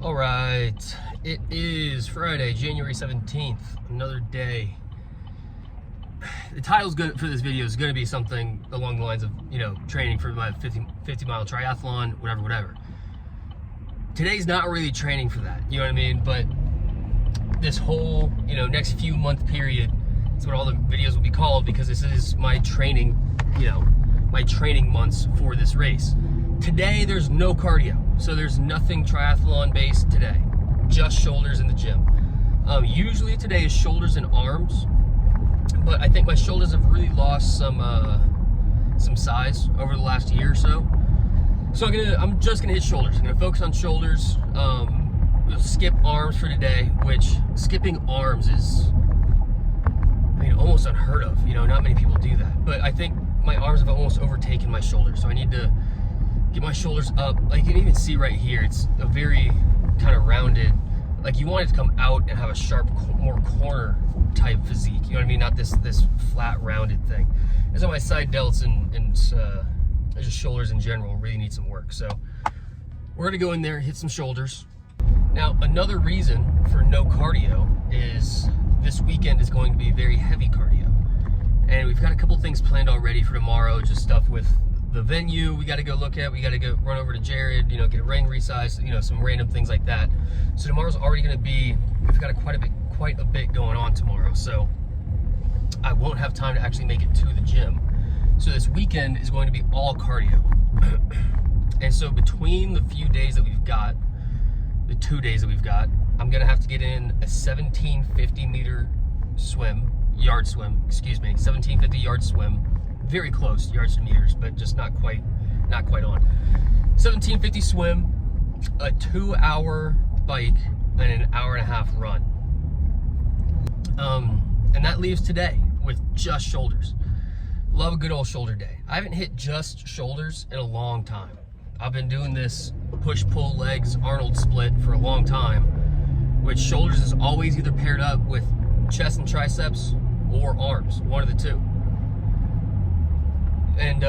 All right, it is Friday, January 17th, another day. The title's good for this video is going to be something along the lines of, training for my 50-mile triathlon, whatever. Today's not really training for that, you know what I mean? But this whole, next few month period is what all the videos will be called, because this is my training, my training months for this race. Today, there's no cardio, so there's nothing triathlon based today, just shoulders in the gym. Usually today is shoulders and arms, but I think my shoulders have really lost some size over the last year or so. So I'm just gonna hit shoulders. I'm gonna focus on shoulders. We'll skip arms for today, which skipping arms is, almost unheard of. Not many people do that, but I think my arms have almost overtaken my shoulders, so I need to get my shoulders up. Like you can even see right here, it's a very kind of rounded, like you want it to come out and have a sharp, more corner type physique. You know what I mean? Not this flat rounded thing. And so my side delts and just shoulders in general really need some work. So we're gonna go in there and hit some shoulders. Now, another reason for no cardio is this weekend is going to be very heavy cardio. And we've got a couple things planned already for tomorrow, just stuff with the venue we got to go look at. We got to go run over to Jared, get a ring resized, some random things like that. So tomorrow's already going to be, we've got quite a bit going on tomorrow. So I won't have time to actually make it to the gym. So this weekend is going to be all cardio. And so between the few days that we've got, the 2 days that we've got, I'm going to have to get in a 1750 meter yard swim, 1750 yard swim. Very close, yards to meters, but just not quite on. 1750 swim, a 2-hour bike, and an 1.5-hour run. And that leaves today with just shoulders. Love a good old shoulder day. I haven't hit just shoulders in a long time. I've been doing this push-pull legs Arnold split for a long time, which shoulders is always either paired up with chest and triceps or arms, one of the two. And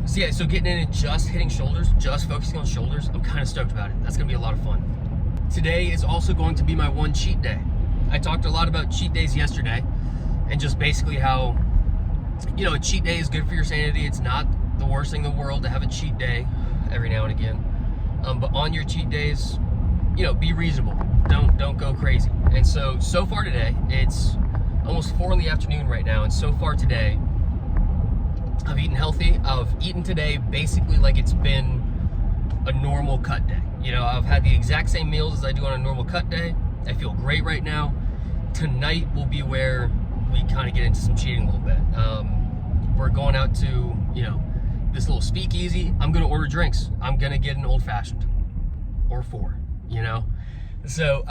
so getting in and just hitting shoulders, just focusing on shoulders, I'm kind of stoked about it. That's gonna be a lot of fun. Today is also going to be my one cheat day. I talked a lot about cheat days yesterday, and just basically how, a cheat day is good for your sanity. It's not the worst thing in the world to have a cheat day every now and again. But on your cheat days, be reasonable. Don't go crazy. And so far today, it's almost 4 in the afternoon right now, and so far today, I've eaten healthy. I've eaten today basically like it's been a normal cut day. I've had the exact same meals as I do on a normal cut day. I feel great right now. Tonight will be where we kind of get into some cheating a little bit. We're going out to, this little speakeasy. I'm going to order drinks. I'm going to get an old fashioned or 4, So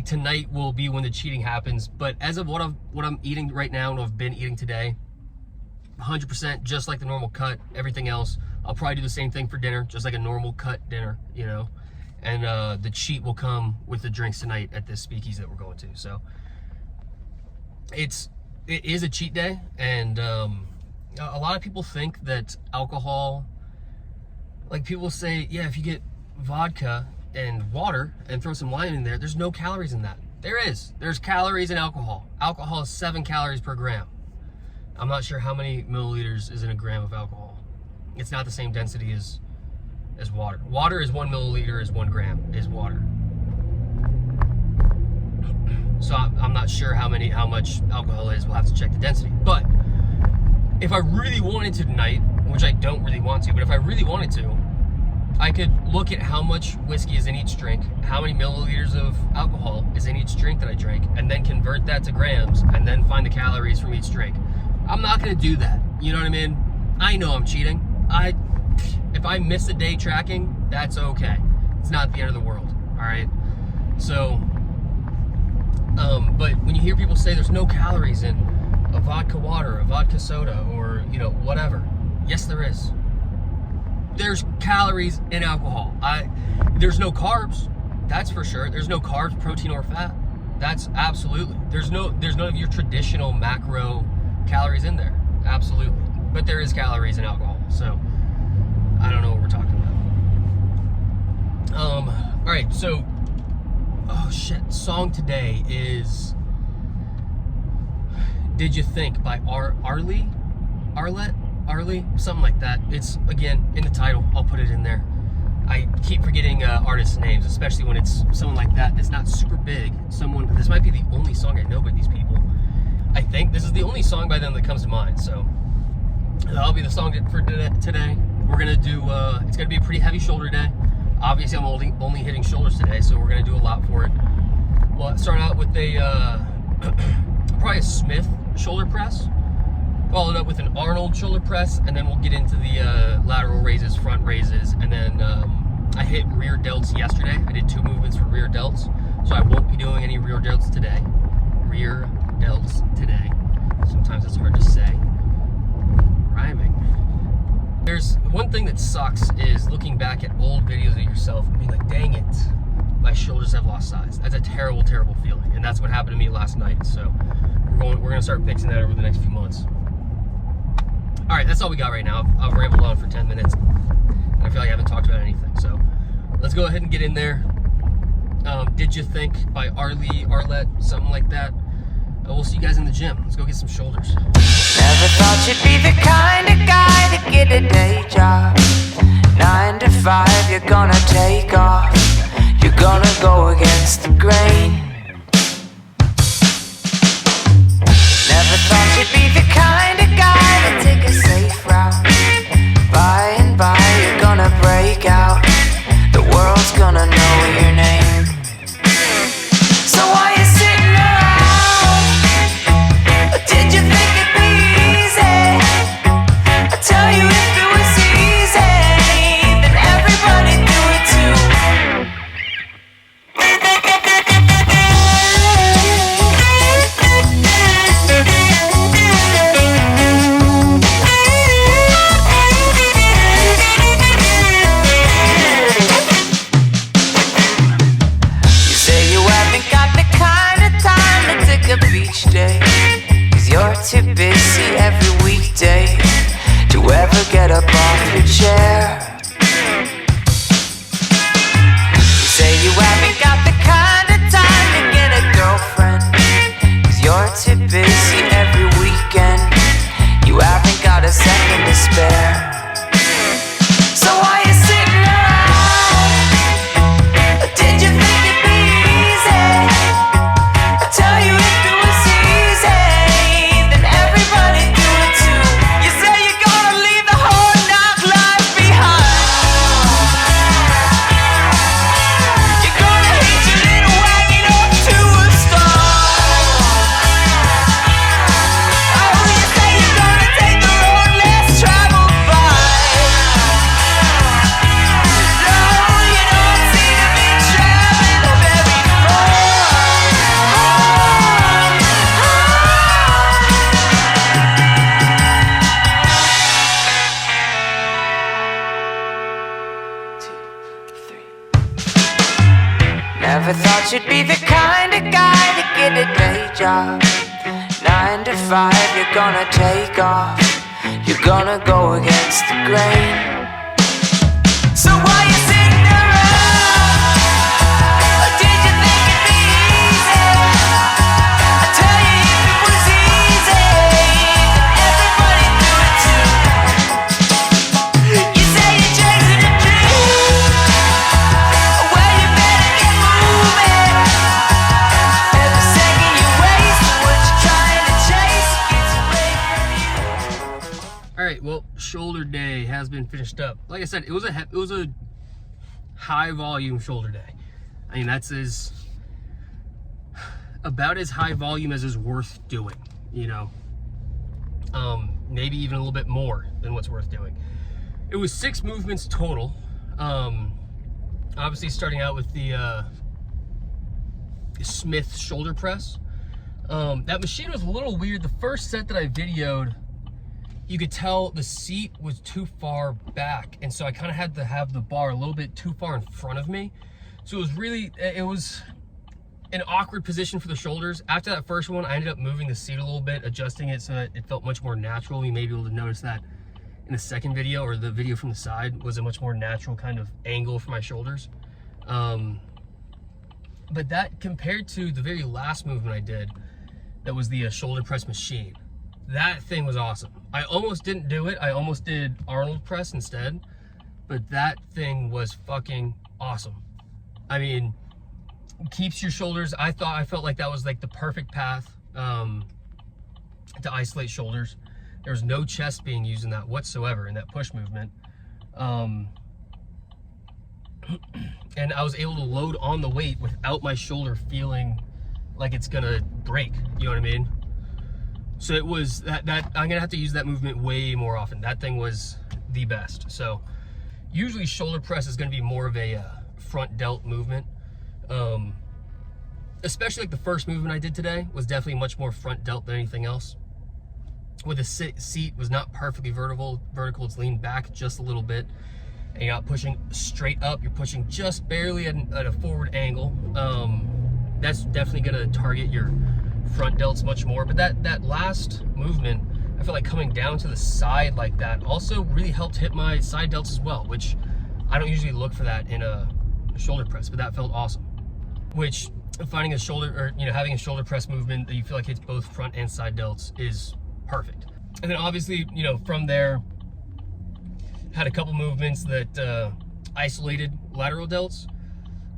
tonight will be when the cheating happens. But as of what I'm eating right now and what I've been eating today, 100% just like the normal cut. Everything else, I'll probably do the same thing for dinner, just like a normal cut dinner, and the cheat will come with the drinks tonight at this speakeasy that we're going to. So it is a cheat day, and a lot of people think that alcohol, like people say, yeah, if you get vodka and water and throw some lime in there, there's no calories in that. There's calories in alcohol. Alcohol is 7 calories per gram. I'm not sure how many milliliters is in a gram of alcohol. It's not the same density as water. Water is 1 milliliter is 1 gram is water. So I'm not sure how much alcohol is. We'll have to check the density. But if I really wanted to tonight, which I don't really want to, but if I really wanted to, I could look at how much whiskey is in each drink, how many milliliters of alcohol is in each drink that I drink, and then convert that to grams, and then find the calories from each drink. I'm not gonna do that, you know what I mean? I know I'm cheating. If I miss a day tracking, that's okay. It's not the end of the world, all right? So, but when you hear people say there's no calories in a vodka water, a vodka soda, or, whatever, yes, there is. There's calories in alcohol. There's no carbs, that's for sure. There's no carbs, protein, or fat. That's absolutely. There's none of your traditional macro calories in there, absolutely. But there is calories in alcohol, so I don't know what we're talking about. All right, so oh shit, song today is Did You Think by ALRIE, something like that. It's, again, in the title. I'll put it in there. I keep forgetting artists' names, especially when it's someone like that that's not super big. This might be the only song I know by these people. I think this is the only song by them that comes to mind, so that'll be the song for today. We're gonna do, it's gonna be a pretty heavy shoulder day. Obviously, I'm only hitting shoulders today, so we're gonna do a lot for it. We'll start out with a, probably a Smith shoulder press, followed up with an Arnold shoulder press, and then we'll get into the lateral raises, front raises, and then I hit rear delts yesterday. I did 2 movements for rear delts, so I won't be doing any rear delts today. Rear delts today. Sometimes it's hard to say. Rhyming. There's one thing that sucks is looking back at old videos of yourself and being like, dang it, my shoulders have lost size. That's a terrible, terrible feeling, and that's what happened to me last night. So we're gonna start fixing that over the next few months. All right, that's all we got right now. I've rambled on for 10 minutes. And I feel like I haven't talked about anything. So let's go ahead and get in there. Did You Think by ALRIE, something like that. We'll see you guys in the gym. Let's go get some shoulders. Never thought you'd be the kind of guy to get a day job. 9 to 5, you're gonna take off. You're gonna go against the grain. Never thought you'd be the kind of guy to take a safe route. By and by, you're gonna break out. The world's gonna know your name. So why you sitting around? Did you think it'd be easy? I tell you, if it was easy, then everybody'd do it too. You say you haven't got the kind of time to take a beach day, 'cause you're too busy every weekday to ever get up off your chair. You say you haven't got the kind of time to get a girlfriend, 'cause you're too busy every weekend. You haven't got a second to spare. So why you sitting around? Did you think it'd be easy? I tell you, if it was easy, then everybody'd do it too. You say you're gonna leave the whole nightlife behind. You're gonna hitch your little wagon up to a star. Oh, you say you're gonna take the road less traveled by. No, you don't seem to be traveling very far. Never thought you'd be the kind of guy to get a day job. 9 to 5, you're gonna take off. You're gonna go against the grain. So why you sitting around? Did you think it'd be easy? I tell you, if it was easy, then everybody'd do it too. You say you're chasing a dream. Well, you better get moving. Every second you waste, what you're trying to chase gets away from you. All right, well, shoulder day has been finished up. Like I said, it was a high volume shoulder day. I mean, that's about as high volume as is worth doing, you know. Maybe even a little bit more than what's worth doing. It was 6 movements total. Obviously starting out with the Smith shoulder press. That machine was a little weird. The first set that I videoed, you could tell the seat was too far back, and so I kind of had to have the bar a little bit too far in front of me. So it was an awkward position for the shoulders. After that first one, I ended up moving the seat a little bit, adjusting it so that it felt much more natural. You may be able to notice that in the second video, or the video from the side was a much more natural kind of angle for my shoulders. But that, compared to the very last movement I did, that was the shoulder press machine, that thing was awesome. I almost didn't do it. I almost did Arnold press instead, but that thing was fucking awesome. I mean, keeps your shoulders. I felt like that was like the perfect path to isolate shoulders. There was no chest being used in that whatsoever in that push movement. And I was able to load on the weight without my shoulder feeling like it's gonna break, you know what I mean? So it was that I'm gonna have to use that movement way more often. That thing was the best. So usually shoulder press is gonna be more of a front delt movement. Especially like the first movement I did today was definitely much more front delt than anything else. Where the seat was not perfectly vertical, it's leaned back just a little bit. And you're not pushing straight up, you're pushing just barely at a forward angle. That's definitely gonna target your front delts much more. But that last movement, I feel like coming down to the side like that also really helped hit my side delts as well, which I don't usually look for that in a shoulder press, but that felt awesome. Which finding a shoulder, or having a shoulder press movement that you feel like hits both front and side delts is perfect. And then obviously, from there, had a couple movements that isolated lateral delts,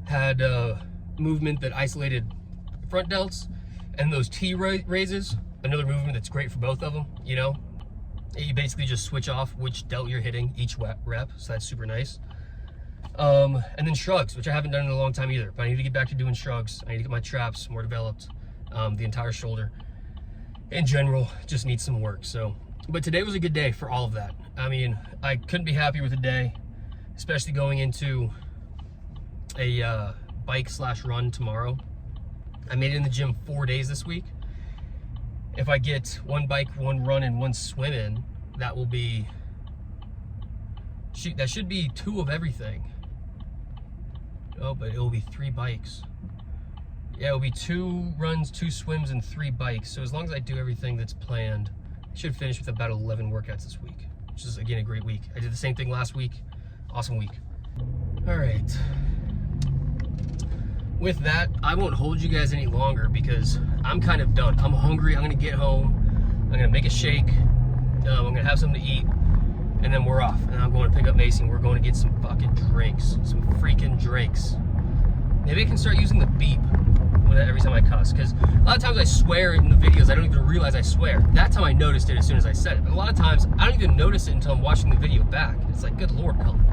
had a movement that isolated front delts, and those T raises, another movement that's great for both of them. You basically just switch off which delt you're hitting each rep, so that's super nice. And then shrugs, which I haven't done in a long time either, but I need to get back to doing shrugs. I need to get my traps more developed. The entire shoulder in general just needs some work. So, but today was a good day for all of that. I mean, I couldn't be happier with the day, especially going into a bike/run tomorrow. I made it in the gym 4 days this week. If I get one bike, one run, and one swim in, that will be, that should be 2 of everything. Oh, but it will be 3 bikes. Yeah, it'll be 2 runs, 2 swims, and 3 bikes. So as long as I do everything that's planned, I should finish with about 11 workouts this week, which is, again, a great week. I did the same thing last week. Awesome week. All right. With that, I won't hold you guys any longer because I'm kind of done. I'm hungry. I'm going to get home. I'm going to make a shake. I'm going to have something to eat. And then we're off. And I'm going to pick up Macy and we're going to get some fucking drinks. Some freaking drinks. Maybe I can start using the beep every time I cuss, because a lot of times I swear in the videos, I don't even realize I swear. That time I noticed it as soon as I said it, but a lot of times I don't even notice it until I'm watching the video back. It's like, good Lord, Cullen,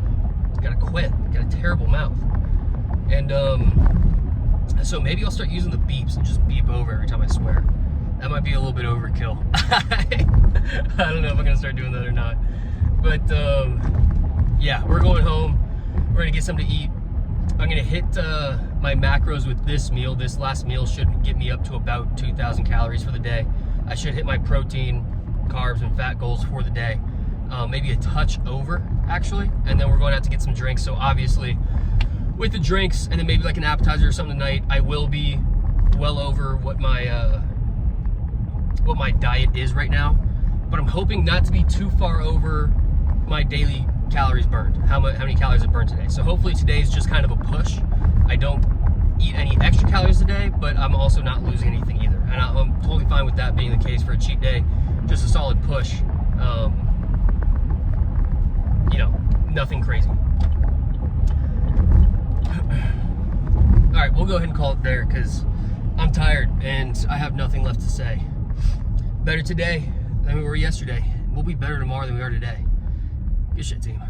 you gotta quit. You got a terrible mouth. And so maybe I'll start using the beeps and just beep over every time I swear. That might be a little bit overkill. I don't know if I'm gonna start doing that or not. But yeah, we're going home. We're gonna get something to eat. I'm gonna hit my macros with this meal. This last meal should get me up to about 2,000 calories for the day. I should hit my protein, carbs, and fat goals for the day. Maybe a touch over, actually. And then we're going out to get some drinks. So obviously, with the drinks and then maybe like an appetizer or something tonight, I will be well over what my diet is right now. But I'm hoping not to be too far over my daily calories burned, how many calories I burned today. So hopefully today is just kind of a push. I don't eat any extra calories today, but I'm also not losing anything either. And I'm totally fine with that being the case for a cheat day. Just a solid push. Nothing crazy. All right, we'll go ahead and call it there because I'm tired and I have nothing left to say. Better today than we were yesterday. We'll be better tomorrow than we are today. Good shit, team.